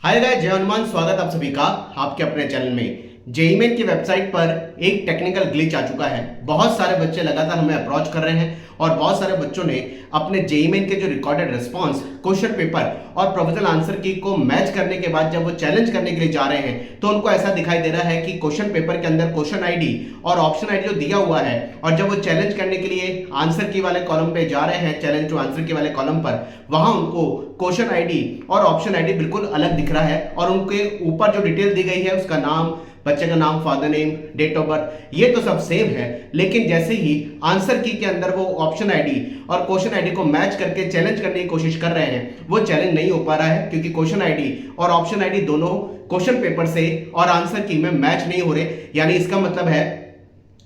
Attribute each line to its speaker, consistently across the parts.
Speaker 1: Hi guys, जय हनुमान। स्वागत आप सभी का आपके अपने चैनल में। जेईई मेन की वेबसाइट पर एक टेक्निकल ग्लिच आ चुका है। बहुत सारे बच्चे लगातार हमें अप्रोच कर रहे हैं और बहुत सारे बच्चों ने अपने जेईई मेन के जो रिकॉर्डेड रिस्पांस, क्वेश्चन पेपर और प्रोविजनल आंसर की को मैच करने के बाद जब वो चैलेंज करने के लिए जा रहे हैं तो उनको ऐसा दिखाई दे रहा है कि क्वेश्चन पेपर के अंदर क्वेश्चन आईडी और ऑप्शन आईडी जो दिया हुआ है, और जब वो चैलेंज करने के लिए आंसर की वाले कॉलम पे जा रहे हैं, चैलेंज टू आंसर की वाले कॉलम पर, वहां उनको क्वेश्चन आईडी और ऑप्शन आईडी बिल्कुल अलग दिख रहा है और उनके ऊपर जो डिटेल दी गई है, उसका नाम, बच्चे का नाम, father name, date of birth, ये तो सब सेम है। लेकिन जैसे ही आंसर की के अंदर वो ऑप्शन आईडी और क्वेश्चन आईडी को मैच करके चैलेंज करने की कोशिश कर रहे हैं, वो चैलेंज नहीं हो पा रहा है क्योंकि क्वेश्चन आईडी और ऑप्शन आईडी दोनों क्वेश्चन पेपर से और आंसर की में मैच नहीं हो रहे। यानी इसका मतलब है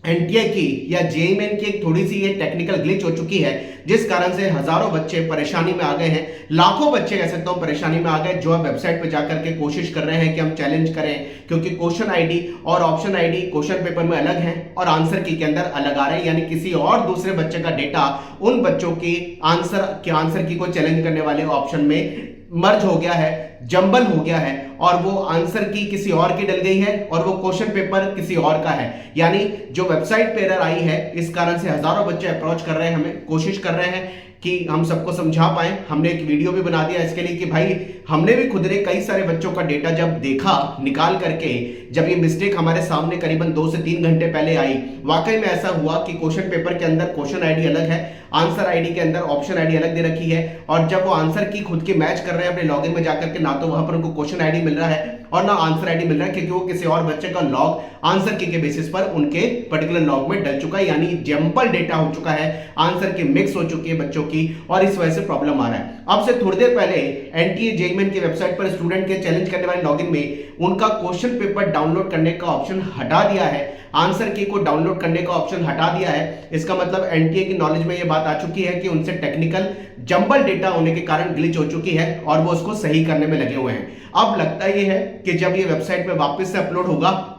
Speaker 1: एनटीए की या जेईई मेन की एक थोड़ी सी ये टेक्निकल ग्लिच हो चुकी है, जिस कारण से हजारों बच्चे परेशानी में आ गए हैं। लाखों बच्चे कह सकता हूं परेशानी में आ गए, जो अब वेबसाइट पर जाकर के कोशिश कर रहे हैं कि हम चैलेंज करें, क्योंकि क्वेश्चन आईडी और ऑप्शन आईडी क्वेश्चन पेपर में अलग है और आंसर की के अंदर अलग आ रहे हैं। यानी किसी और दूसरे बच्चे का डेटा उन बच्चों की आंसर की को चैलेंज करने वाले ऑप्शन में मर्ज हो गया है, जंबल हो गया है, और वो आंसर की किसी और की डल गई है और वो क्वेश्चन पेपर किसी और का है। यानी जो वेबसाइट पे एरर आई है, इस कारण से हजारों बच्चे अप्रोच कर रहे हैं, हमें कोशिश कर रहे हैं कि हम सबको समझा पाए। हमने एक वीडियो भी बना दिया इसके लिए कि भाई हमने भी खुद ने कई सारे बच्चों का डेटा जब देखा निकाल करके, जब ये मिस्टेक हमारे सामने करीबन 2 से 3 घंटे पहले आई, वाकई में ऐसा हुआ कि क्वेश्चन पेपर के अंदर क्वेश्चन आईडी अलग है, आंसर आईडी के अंदर ऑप्शन आईडी अलग दे रखी है, और जब वो आंसर की खुद की मैच कर रहे हैं अपने लॉगिन में जाकर के, ना तो वहां पर उनको क्वेश्चन आईडी मिल रहा है और ना आंसर आईडी मिल रहा है, क्योंकि वो किसी और बच्चे का लॉग आंसर की के बेसिस पर उनके पर्टिकुलर लॉग में डल चुका है। यानी जंपल डेटा हो चुका है, आंसर की मिक्स हो चुकी है बच्चों की, और इस वजह से प्रॉब्लम आ रहा है। अब से थोड़ी देर पहले एनटीए जेईई मेन की वेबसाइट पर स्टूडेंट के चैलेंज करने वाले लॉगिन में उनका क्वेश्चन पेपर डाउनलोड करने का ऑप्शन हटा दिया है, आंसर की को डाउनलोड करने का ऑप्शन हटा दिया है। इसका मतलब एनटीए की नॉलेज में यह बात आ चुकी है कि उनसे टेक्निकल जंबल डेटा होने के कारण ग्लिच हो चुकी है और वो उसको सही करने में लगे हुए हैं। अब लगता यह है कि जब ये वेबसाइट पे वापस से अपलोड होगा,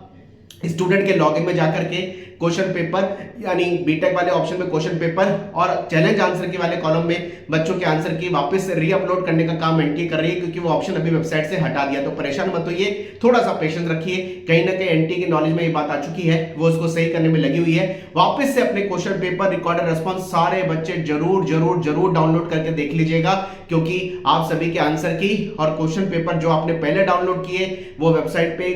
Speaker 1: स्टूडेंट के लॉगिन में जाकर के क्वेश्चन पेपर यानी बीटेक वाले ऑप्शन में क्वेश्चन पेपर और चैलेंज आंसर की वाले कॉलम में बच्चों के आंसर की वापस री अपलोड करने का काम एनटीए कर रही है, क्योंकि वो ऑप्शन अभी वेबसाइट से हटा दिया। तो परेशान मत होइए, थोड़ा सा पेशेंस रखिए। कहीं ना कहीं एनटीए की नॉलेज में ये बात आ चुकी है, वो उसको सही करने में लगी हुई है। वापस से अपने क्वेश्चन पेपर रिकॉर्डेड रिस्पॉन्स सारे बच्चे जरूर जरूर जरूर डाउनलोड करके देख लीजिएगा, क्योंकि आप सभी के आंसर की और क्वेश्चन पेपर जो आपने पहले डाउनलोड किए वो वेबसाइट पे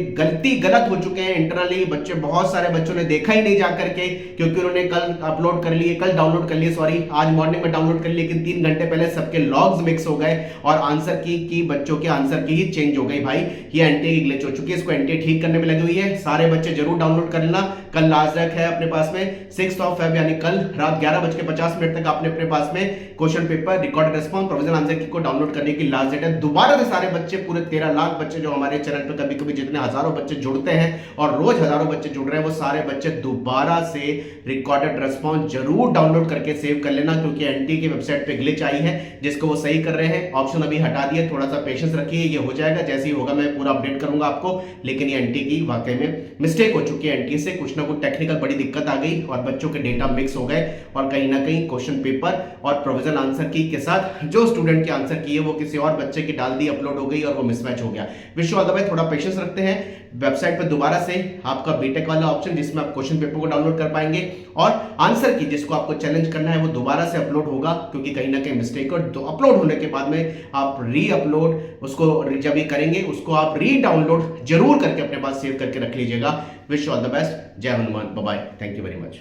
Speaker 1: गलत हो चुके हैं। इंटरनली बच्चे, बहुत सारे बच्चों ने देखा ही नहीं जाकर के, क्योंकि उन्होंने कल अपलोड कर लिए, कल डाउनलोड कर लिए, सॉरी आज मॉर्निंग में डाउनलोड कर लिए, लेकिन 3 घंटे पहले सबके लॉग्स मिक्स हो गए और आंसर की बच्चों के आंसर की ही चेंज हो गई। भाई ये एनटीए की ग्लिच हो चुकी है, इसको एनटीए ठीक करने में लगी हुई है। सारे बच्चे जरूर डाउनलोड कर लेना। कल लास्ट डेट है अपने पास में 6 फेब, यानी कल रात 11:50 तक आपने अपने पास में question paper recorded response provisional answer की को डाउनलोड करने की लास्ट डेट है। दोबारा से सारे बच्चे, पूरे 13 लाख बच्चे जो हमारे चैनल पर कभी कभी जितने हजारों बच्चे जुड़ते हैं और रोज हजारों बच्चे जुड़ रहे हैं, वो सारे बच्चे दोबारा से रिकॉर्डेड रिस्पांस जरूर डाउनलोड करके सेव कर लेना, क्योंकि एनटीए की वेबसाइट पे ग्लिच आई है जिसको वो सही कर रहे हैं। ऑप्शन अभी हटा दिए, थोड़ा सा पेशेंस रखिए, ये हो जाएगा। जैसे ही होगा मैं पूरा अपडेट करूंगा आपको। लेकिन ये एनटीए की वाकई में मिस्टेक हो चुकी है, एनटीए से कुछ ना कुछ टेक्निकल बड़ी दिक्कत आ गई और बच्चों के डेटा मिक्स हो गए, और कहीं ना कहीं क्वेश्चन पेपर और प्रोविजनल आंसर की के साथ जो स्टूडेंट के आंसर की है वो किसी और बच्चे की डाल दी, अपलोड हो गई और वो मिसमैच हो गया। Wish you all the best, थोड़ा पेशेंस रखते हैं। वेबसाइट पर दोबारा से आपका बीटेक वाला ऑप्शन जिसमें आप क्वेश्चन पेपर को डाउनलोड कर पाएंगे और आंसर की जिसको आपको चैलेंज करना है वो दोबारा से अपलोड होगा, क्योंकि कहीं ना कहीं मिस्टेक, और तो अपलोड होने के बाद में आप री अपलोड उसको जब ये करेंगे उसको आप री डाउनलोड जरूर करके अपने पास सेव करके रख लीजिएगा। Wish you all the best. जय Hanuman, bye bye, thank you very much.